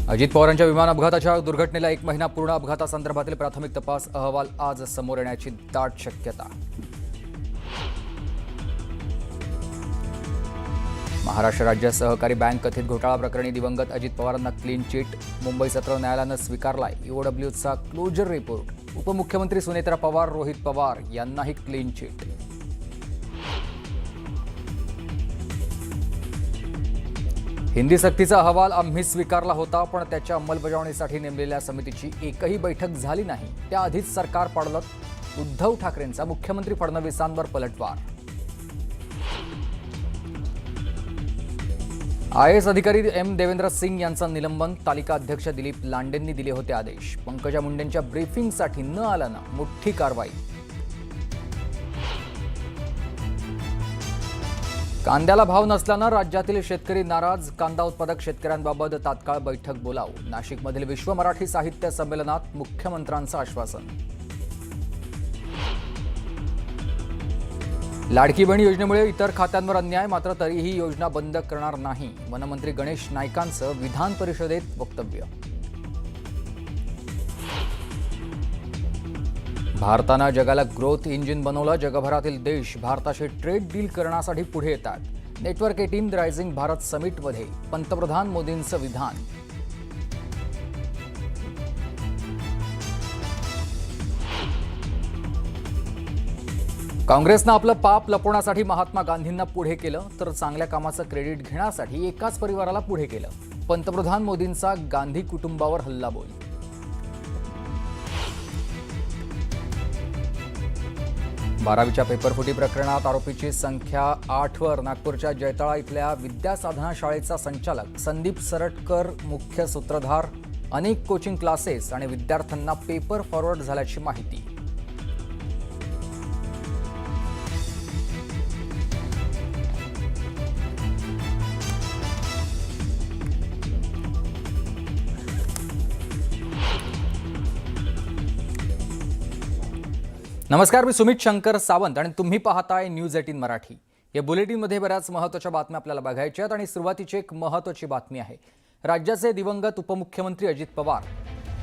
अजित पवारांच्या विमान अपघाताच्या दुर्घटनेला 1 महिना पूर्ण. अपघातासंदर्भातील प्राथमिक तपास अहवाल आज समोर येण्याची दाट शक्यता. महाराष्ट्र राज्य सहकारी बँक कथित घोटाळा प्रकरणी दिवंगत अजित पवारांना क्लीन चिट. मुंबई सत्र न्यायालयानं स्वीकारलाय ईओडब्ल्यूचा क्लोजर रिपोर्ट. उपमुख्यमंत्री सुनेत्रा पवार, रोहित पवार यांनाही क्लीन चिट. हिंदी सक्तीचा अहवाल आम्ही स्वीकारला होता, पण त्याच्या अंमलबजावणीसाठी नेमलेल्या समितीची एकही बैठक झाली नाही. त्याआधीच सरकार पाडलं. उद्धव ठाकरेंचा मुख्यमंत्री फडणवीसांवर पलटवार. आयएएस अधिकारी एम देवेंद्र सिंग यांचं निलंबन. तालिका अध्यक्ष दिलीप लांडेंनी दिले होते आदेश. पंकजा मुंडेंच्या ब्रीफिंगसाठी न आल्यानं मोठी कारवाई. कांद्याला भाव नसल्यानं राज्यातील शेतकरी नाराज. कांदा उत्पादक शेतकऱ्यांबाबत तात्काळ बैठक बोलाव. नाशिकमधील विश्व मराठी साहित्य संमेलनात मुख्यमंत्र्यांचं आश्वासन. लाडकी बहीण योजनेमुळे इतर खात्यांवर अन्याय, मात्र तरीही योजना बंद करणार नाही. वनमंत्री गणेश नाईकांचं विधान परिषदेत वक्तव्य. भारतानं जगाला ग्रोथ इंजिन बनवलं. जगभरातील देश भारताशी ट्रेड डील करण्यासाठी पुढे येतात. नेटवर्क 18 रायझिंग भारत समिटमध्ये पंतप्रधान मोदींचं विधान. काँग्रेसनं आपलं पाप लपवण्यासाठी महात्मा गांधींना पुढे केलं, तर चांगल्या कामाचं क्रेडिट घेण्यासाठी एकाच परिवाराला पुढे केलं. पंतप्रधान मोदींचा गांधी कुटुंबावर हल्लाबोल. बारावीच्या पेपरफुटी प्रकरणात आरोपीची संख्या 8वर. नागपूरच्या जैताळा इथल्या विद्यासाधना शाळेचा संचालक संदीप सरटकर मुख्य सूत्रधार. अनेक कोचिंग क्लासेस आणि विद्यार्थ्यांना पेपर फॉरवर्ड झाल्याची माहिती. नमस्कार, मी सुमित शंकर सावंत आणि तुम्ही पाहताय न्यूज 18 मराठी. या बुलेटिनमध्ये बऱ्याच महत्त्वाच्या बातम्या आपल्याला बघायच्या आहेत आणि सुरुवातीची एक महत्त्वाची बातमी आहे. राज्याचे दिवंगत उपमुख्यमंत्री अजित पवार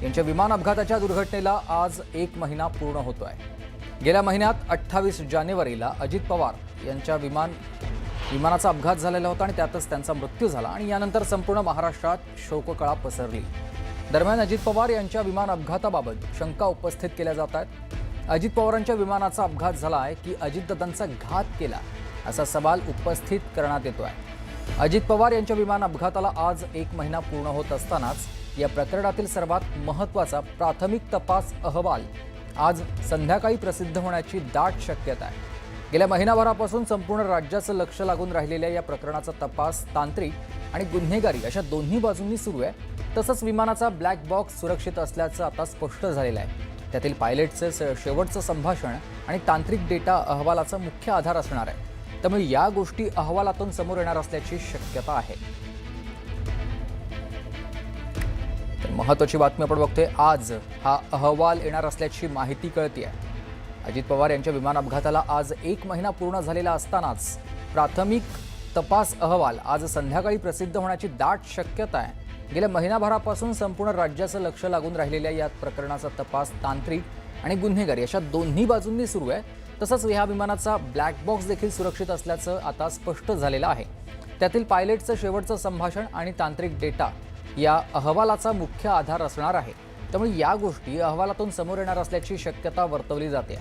यांच्या विमान अपघाताच्या दुर्घटनेला आज 1 महिना पूर्ण होतोय. गेल्या महिन्यात 28 जानेवारीला अजित पवार यांच्या विमानाचा अपघात झालेला होता आणि त्यातच त्यांचा मृत्यू झाला आणि यानंतर संपूर्ण महाराष्ट्रात शोककळा पसरली. दरम्यान अजित पवार यांच्या विमान अपघाताबाबत शंका उपस्थित केल्या जात आहेत. अजित पवारांच्या विमानाचा अपघात झाला आहे की अजितदादांचा घात केला, असा सवाल उपस्थित करण्यात येतोय. अजित पवार यांच्या विमान अपघाताला आज 1 महिना पूर्ण होत असतानाच या प्रकरणातील सर्वात महत्त्वाचा प्राथमिक तपास अहवाल आज संध्याकाळी प्रसिद्ध होण्याची दाट शक्यता आहे. गेल्या महिनाभरापासून संपूर्ण राज्याचं लक्ष लागून राहिलेल्या या प्रकरणाचा तपास तांत्रिक आणि गुन्हेगारी अशा दोन्ही बाजूंनी सुरू आहे. तसंच विमानाचा ब्लॅक बॉक्स सुरक्षित असल्याचं आता स्पष्ट झालेलं आहे. त्यातील पायलटचं शेवटचं संभाषण आणि तांत्रिक डेटा अहवालाचा मुख्य आधार असणार आहे. त्यामुळे या गोष्टी अहवालातून समोर येणार असल्याची शक्यता आहे. तर महत्त्वाची बातमी आपण बघतोय. आज हा अहवाल येणार असल्याची माहिती कळतेय. अजित पवार यांच्या विमान अपघाताला आज 1 महिना पूर्ण झालेला असतानाच प्राथमिक तपास अहवाल आज संध्याकाळी प्रसिद्ध होण्याची दाट शक्यता आहे. गेल्या महिनाभरापासून संपूर्ण राज्याचं लक्ष लागून राहिलेल्या या प्रकरणाचा तपास तांत्रिक आणि गुन्हेगारी अशा दोन्ही बाजूंनी सुरू आहे. तसंच या विमानाचा ब्लॅक बॉक्स देखील सुरक्षित असल्याचं आता स्पष्ट झालेलं आहे. त्यातील पायलटचं शेवटचं संभाषण आणि तांत्रिक डेटा या अहवालाचा मुख्य आधार असणार आहे. त्यामुळे या गोष्टी अहवालातून समोर येणार असल्याची शक्यता वर्तवली जाते.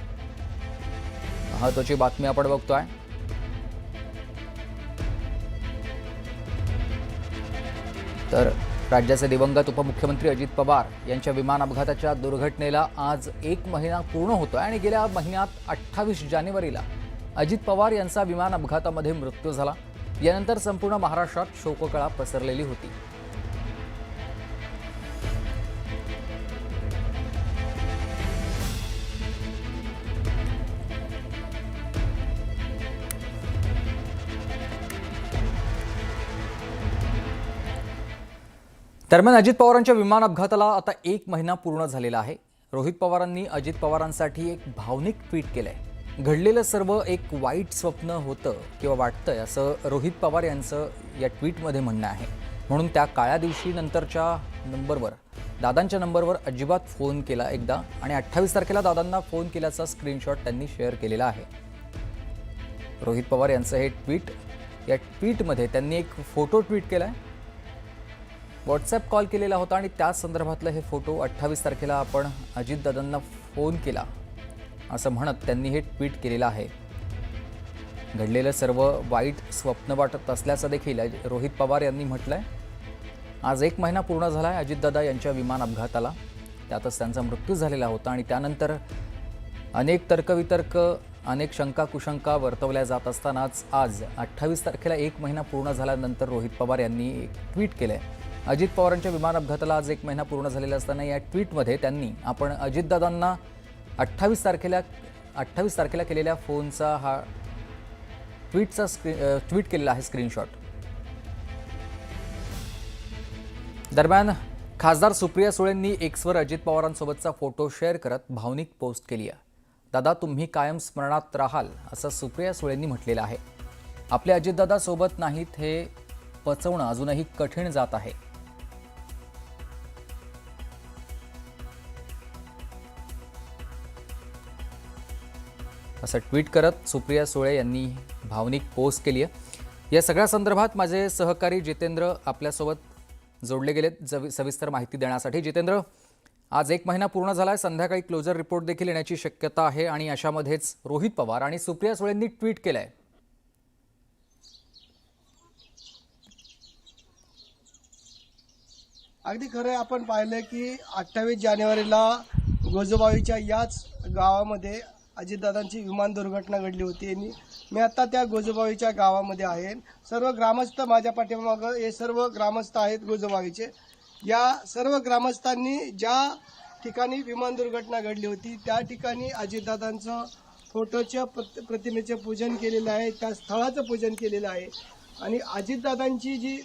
महत्त्वाची बातमी आपण बघतोय. तर राज्याचे दिवंगत उपमुख्यमंत्री अजित पवार यांच्या विमान अपघाताच्या दुर्घटनेला आज 1 महिना पूर्ण होतोय आणि गेल्या महिन्यात 28 जानेवारीला अजित पवार यांचा विमान अपघातामध्ये मृत्यू झाला. यानंतर संपूर्ण महाराष्ट्रात शोककळा पसरलेली होती. दरम्यान अजित पवारांच्या विमान अपघाताला आता 1 महिना पूर्ण झालेला आहे. रोहित पवारांनी अजित पवारांसाठी एक भावनिक ट्विट केलंय. घडलेलं सर्व एक वाईट स्वप्न होतं किंवा वाटतंय असं रोहित पवार यांचं या ट्विटमध्ये म्हणणं आहे. म्हणून त्या काळ्या दिवशी नंतरच्या नंबरवर दादांच्या नंबरवर अजिबात फोन केला एकदा आणि 28 तारखेला दादांना फोन केल्याचा स्क्रीनशॉट त्यांनी शेअर केलेला आहे. रोहित पवार यांचं हे ट्विट, या ट्विटमध्ये त्यांनी एक फोटो ट्विट केलाय. व्हॉट्सॲप कॉल केलेला होता आणि त्याच संदर्भातला हे फोटो 28 तारखेला आपण अजितदादांना फोन केला असं म्हणत त्यांनी हे ट्विट केलेलं आहे. घडलेलं सर्व वाईट स्वप्न वाटत असल्याचं देखील रोहित पवार यांनी म्हटलंय. आज 1 महिना पूर्ण झाला आहे अजितदादा यांच्या विमान अपघाताला. त्यातच त्यांचा मृत्यू झालेला होता आणि त्यानंतर अनेक तर्कवितर्क, अनेक शंका कुशंका वर्तवल्या जात असतानाच आज 28 तारखेला 1 महिना पूर्ण झाल्यानंतर रोहित पवार यांनी एक ट्विट केलंय. अजित पवारांच्या विमान अपघाताला आज 1 महिना पूर्ण झालेला असताना या ट्विटमध्ये त्यांनी आपण अजितदादांना 28 तारखेला केलेल्या फोनचा हा ट्विट केलेला आहे स्क्रीनशॉट. दरम्यान खासदार Supriya सुळेंनी Xavier Ajit पवारांसोबतचा photo share करत भावनिक पोस्ट केली आहे. दादा तुम्ही कायम स्मरणात राहाल असं सुप्रिया सुळेंनी म्हटलेलं आहे. आपले अजितदादा सोबत नाहीत हे पचवणं अजूनही कठीण जात आहे. असं ट्विट करत सुप्रिया सुळे यांनी भावनिक पोस्ट केली आहे. या सगळ्या संदर्भात माझे सहकारी जितेंद्र आपल्यासोबत जोडले गेलेत सविस्तर माहिती देण्यासाठी. जितेंद्र, आज 1 महिना पूर्ण झालाय, संध्याकाळी क्लोजर रिपोर्ट देखील येण्याची शक्यता आहे आणि अशामध्येच रोहित पवार आणि सुप्रिया सुळेंनी ट्विट केलंय. अगदी खरं आपण पाहिलं की 28 जानेवारीला गोजोबावीच्या याच गावामध्ये अजितदादांची विमान दुर्घटना घडली होती. मी आता त्या गोजोबावीच्या गावामध्ये आहे. सर्व ग्रामस्थ माझ्या पाठीमागं हे सर्व ग्रामस्थ आहेत गोजोबावीचे. या सर्व ग्रामस्थांनी ज्या ठिकाणी विमान दुर्घटना घडली होती त्या ठिकाणी अजितदादांचं फोटोच्या प्रतिमेचे पूजन केलेलं आहे, त्या स्थळाचं पूजन केलेलं आहे आणि अजितदादांची जी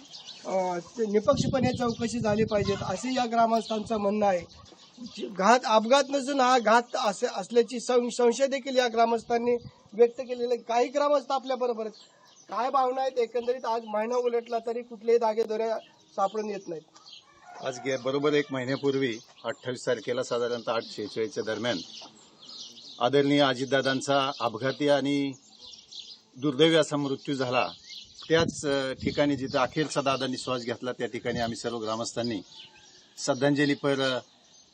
निपक्षपणे चौकशी झाली पाहिजे असे या ग्रामस्थांचं म्हणणं आहे. अपघात नसून हा घात असल्याची संशय देखील या ग्रामस्थांनी व्यक्त केलेले. काही ग्रामस्थ आपल्या बरोबर आहेत. काय भावना आहेत एकंदरीत? आज महिना उलटला तरी कुठलेही दागेदोरे सापडून येत नाहीत. आज बरोबर 1 महिन्यापूर्वी 28 तारखेला साधारणतः 8:46 दरम्यान आदरणीय अजितदादांचा अपघाती आणि दुर्दैवी असा मृत्यू झाला. त्याच ठिकाणी जिथे अखेरचा दादांनी श्वास घेतला त्या ठिकाणी आम्ही सर्व ग्रामस्थांनी श्रद्धांजलीपर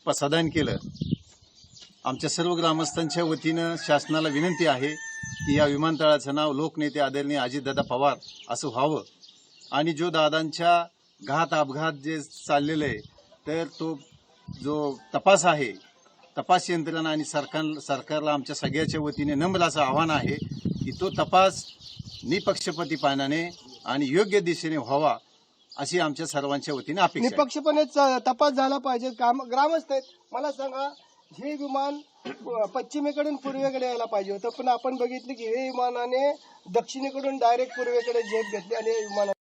प्रसादन केलं. आमच्या सर्व ग्रामस्थांच्या वतीनं शासनाला विनंती आहे की या विमानतळाचं नाव लोकनेते आदरणीय अजितदादा पवार असं व्हावं आणि जो दादांच्या घात अपघात जे चाललेलं आहे तर तो जो तपास आहे, तपास यंत्रणा आणि सरकारला आमच्या सगळ्याच्या वतीने नम्र असं आव्हान आहे की तो तपास निपक्षपातीपणाने आणि योग्य दिशेने व्हावा अशी आमच्या सर्वांच्या वतीने अपेक्षा. निपक्षपणे तपास झाला पाहिजे. ग्रामस्थ आहेत. मला सांगा, हे विमान पश्चिमेकडून पूर्वेकडे यायला पाहिजे होतं, पण आपण बघितलं की हे विमानाने दक्षिणेकडून डायरेक्ट पूर्वेकडे झेप घेतली आणि हे विमान